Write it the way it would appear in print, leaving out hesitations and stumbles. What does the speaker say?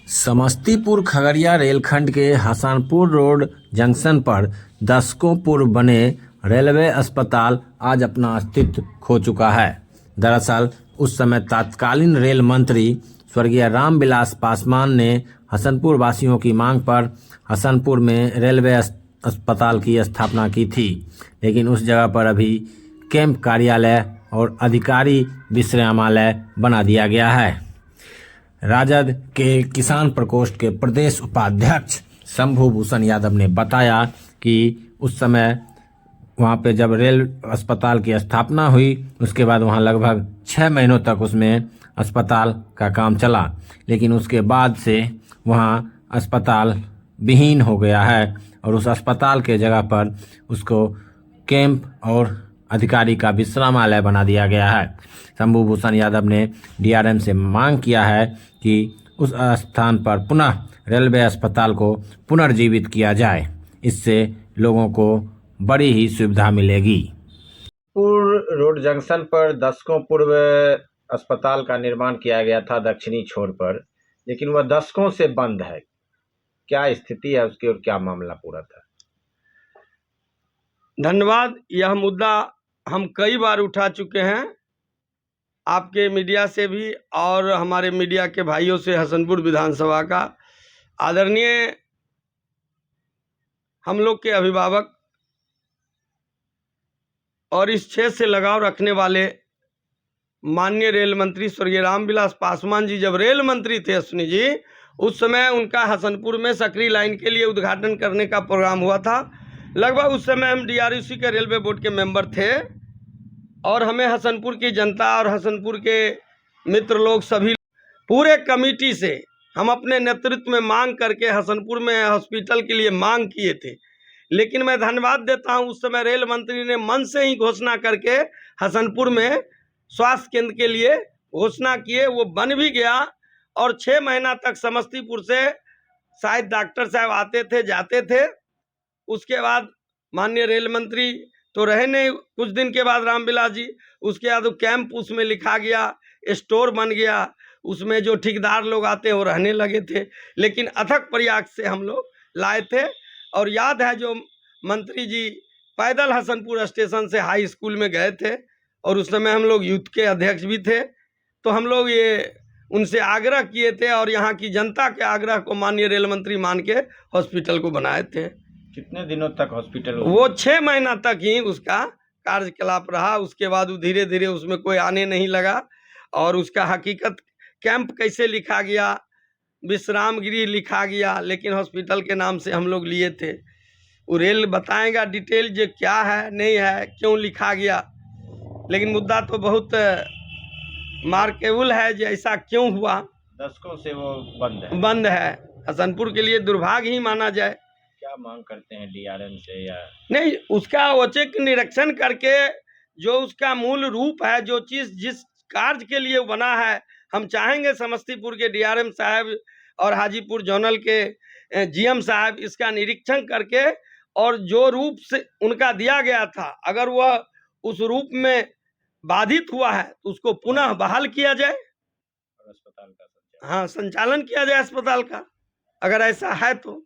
समस्तीपुर खगड़िया रेलखंड के Hasanpur road junction पर दशकों पूर्व बने रेलवे अस्पताल आज अपना अस्तित्व खो चुका है। दरअसल उस समय तत्कालीन रेल मंत्री स्वर्गीय रामविलास पासवान ने हसनपुर वासियों की मांग पर हसनपुर में रेलवे अस्पताल की स्थापना की थी, लेकिन उस जगह पर अभी कैंप कार्यालय और अधिकारी विश्रामालय बना दिया गया है। राजद के किसान प्रकोष्ठ के प्रदेश उपाध्यक्ष शंभू भूषण यादव ने बताया कि उस समय वहाँ पे जब रेल अस्पताल की स्थापना हुई, उसके बाद वहाँ लगभग 6 महीनों तक उसमें अस्पताल का काम चला, लेकिन उसके बाद से वहाँ अस्पताल विहीन हो गया है और उस अस्पताल के जगह पर उसको कैंप और अधिकारी का विश्रामालय बना दिया गया है। शंभू भूषण यादव ने डीआरएम से मांग किया है कि उस स्थान पर पुनः रेलवे अस्पताल को पुनर्जीवित किया जाए, इससे लोगों को बड़ी ही सुविधा मिलेगी। रोड जंक्शन पर दशकों पूर्व अस्पताल का निर्माण किया गया था दक्षिणी छोर पर, लेकिन वह दशकों से बंद है। क्या स्थिति है उसकी और क्या मामला पूरा था? धन्यवाद। यह मुद्दा हम कई बार उठा चुके हैं, आपके मीडिया से भी और हमारे मीडिया के भाइयों से। हसनपुर विधानसभा का आदरणीय हम लोग के अभिभावक और इस क्षेत्र से लगाव रखने वाले माननीय रेल मंत्री स्वर्गीय रामविलास पासवान जी जब रेल मंत्री थे अश्विनी जी, उस समय उनका हसनपुर में सकरी लाइन के लिए उद्घाटन करने का प्रोग्राम हुआ था। लगभग उस समय हम डीआरयूसी के रेलवे बोर्ड के मेंबर थे और हमें हसनपुर की जनता और हसनपुर के मित्र लोग सभी पूरे कमेटी से हम अपने नेतृत्व में मांग करके हसनपुर में हॉस्पिटल के लिए मांग किए थे। लेकिन मैं धन्यवाद देता हूं, उस समय रेल मंत्री ने मन से ही घोषणा करके हसनपुर में स्वास्थ्य केंद्र के लिए घोषणा किए, वो बन भी गया और 6 महीना तक समस्तीपुर से शायद डॉक्टर साहब आते थे जाते थे। उसके बाद माननीय रेल मंत्री तो रहे नहीं, कुछ दिन के बाद रामविलास जी, उसके बाद कैंप उसमें लिखा गया, स्टोर बन गया, उसमें जो ठेकेदार लोग आते हैं वो रहने लगे थे। लेकिन अथक प्रयास से हम लोग लाए थे और याद है जो मंत्री जी पैदल हसनपुर स्टेशन से हाई स्कूल में गए थे और उस समय हम लोग यूथ के अध्यक्ष भी थे, तो हम लोग ये उनसे आग्रह किए थे और यहाँ की जनता के आग्रह को माननीय रेल मंत्री मान के हॉस्पिटल को बनाए थे। कितने दिनों तक हॉस्पिटल? वो 6 महीना तक ही उसका कार्यकलाप रहा। उसके बाद धीरे धीरे उसमें कोई आने नहीं लगा और उसका हकीकत कैंप कैसे लिखा गया, विश्राम गृह लिखा गया, लेकिन हॉस्पिटल के नाम से हम लोग लिए थे। वो रेल बताएगा डिटेल जो क्या है नहीं है, क्यों लिखा गया, लेकिन मुद्दा तो बहुत मार्केबल है जो ऐसा क्यों हुआ। दशकों से वो बंद है। हसनपुर के लिए दुर्भाग्य ही माना जाए। क्या मांग करते हैं डीआरएम से? या नहीं, उसका औचक निरीक्षण करके जो उसका मूल रूप है, जो चीज़ जिस कार्य के लिए बना है, हम चाहेंगे समस्तीपुर के डीआरएम साहब और हाजीपुर जोनल के जीएम साहब इसका निरीक्षण करके और जो रूप से उनका दिया गया था, अगर वह उस रूप में बाधित हुआ है तो उसको पुनः बहाल किया जाए और अस्पताल का संचालन किया जाए अस्पताल का, अगर ऐसा है तो।